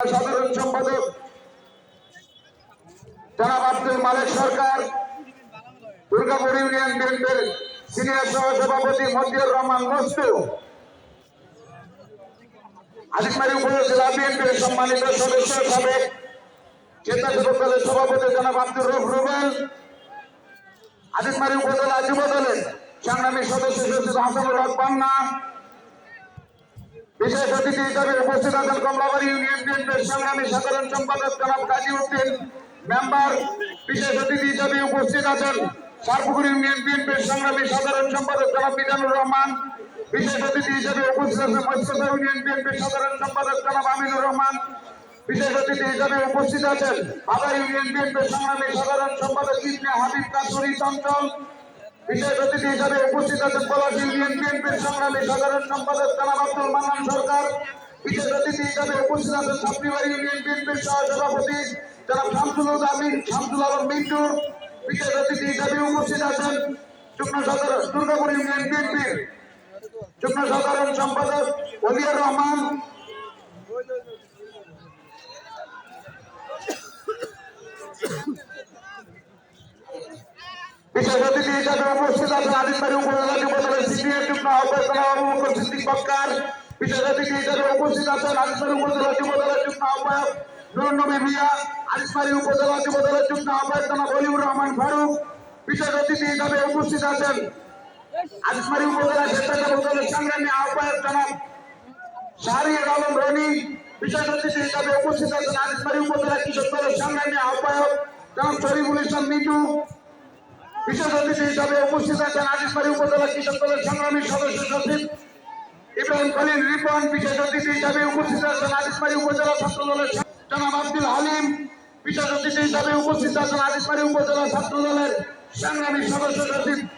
সাধারণ সম্পাদক জনাব আব্দুল মালিক সরকার, দুর্গাপুর ইউনিয়ন বিএনপির সিনিয়র সহসভাপতি মজিউর রহমান মস্তু, আদিকমারি উপজেলা বিএনপির সম্মানিত সদস্য সাবেক স্বেচ্ছাসেবক দলের সভাপতি জনাব আব্দুর রউফ রুবেল, আদিকমারি উপজেলা যুব দলের সংগ্রামী সদস্য সচিব হাসানুল হক পান্না, বিশেষ অতিথি হিসেবে উপস্থিত আছেন কমলাবাড়ি ইউনিয়ন বিএনপির সংগ্রামী সাধারণ সম্পাদক জনাব গাজী উদ্দিন মেম্বার, বিশেষ অতিথি হিসেবে উপস্থিত আছেন সারপুকুর ইউনিয়ন বিএনপির সংগ্রামী সাধারণ সম্পাদক জনাব মিজানুর রহমান, বিশেষ অতিথি হিসেবে উপস্থিত আছেন মৎস্যতা ইউনিয়ন বিএনপির সাধারণ সম্পাদক জনাব আমিনুর রহমান, বিশেষ অতিথি হিসেবে উপস্থিত আছেন আদা ইউনিয়ন বিএনপির সংগ্রামী সাধারণ সম্পাদক ইবনে হাবিব কাসুরি চঞ্চল, বিশেষ অতিথি হিসেবে উপস্থিত আছেন পলাশ ইউনিয়ন বিএনপির সংগ্রামী সাধারণ সম্পাদক জনাব আব্দুল মান্নান সরকার, বিশেষ অতিথি হিসেবে উপস্থিত আছেন ছাত্রীবাড়ি ইউনিয়ন বিএনপির সহসভাপতি জনাব শামসুল আলম মিন্টু, বিশেষ অতিথি হিসেবে উপস্থিত আছেন দুর্গাপুর ইউনিয়ন বিএনপির যুগ্ম সাধারণ সম্পাদক ওলিয়ার রহমান, বিশেষ অতিথি হিসেবে উপস্থিত আছেন আদিকমারি উপজেলা যুব দলের সিনিয়র যুগ্ম আহ্বায়ক আবু বকর সিদ্দিক বক্কার, বিশেষ অতিথি হিসেবে উপস্থিত আছেন আদিকমারি উপজেলা যুব দলের যুগ্ম আহ্বায়ক নুরুন নবী মিয়া, আদিকমারি উপজেলা যুব দলের যুগ্ম আহ্বায়ক জনাব অলিউর রহমান ফারুক, বিশেষ অতিথি হিসেবে উপস্থিত আছেন আদিকমারি উপজেলা স্বেচ্ছাসেবক দলের সংগ্রামী আহ্বায়ক জনাব শাহরিয়ার আলম রনি, বিশেষ অতিথি হিসেবে উপস্থিত আছেন আদিকমারি উপজেলা কৃষক দলের সংগ্রামী আহ্বায়ক জনাব শরীফুল ইসলাম মিটু, বিশেষ অতিথি হিসেবে উপস্থিত আছেন আদিকমারি উপজেলা কৃষক দলের সংগ্রামী সদস্য সচিব ইব্রাহিম খলিল রিপন, বিশেষ অতিথি হিসেবে উপস্থিত আছেন আদিকমারি উপজেলা ছাত্র দলের জনাব আব্দুল হালিম, বিশেষ অতিথি হিসেবে উপস্থিত আছেন আদিকমারি উপজেলা ছাত্র দলের সংগ্রামী সদস্য সচিব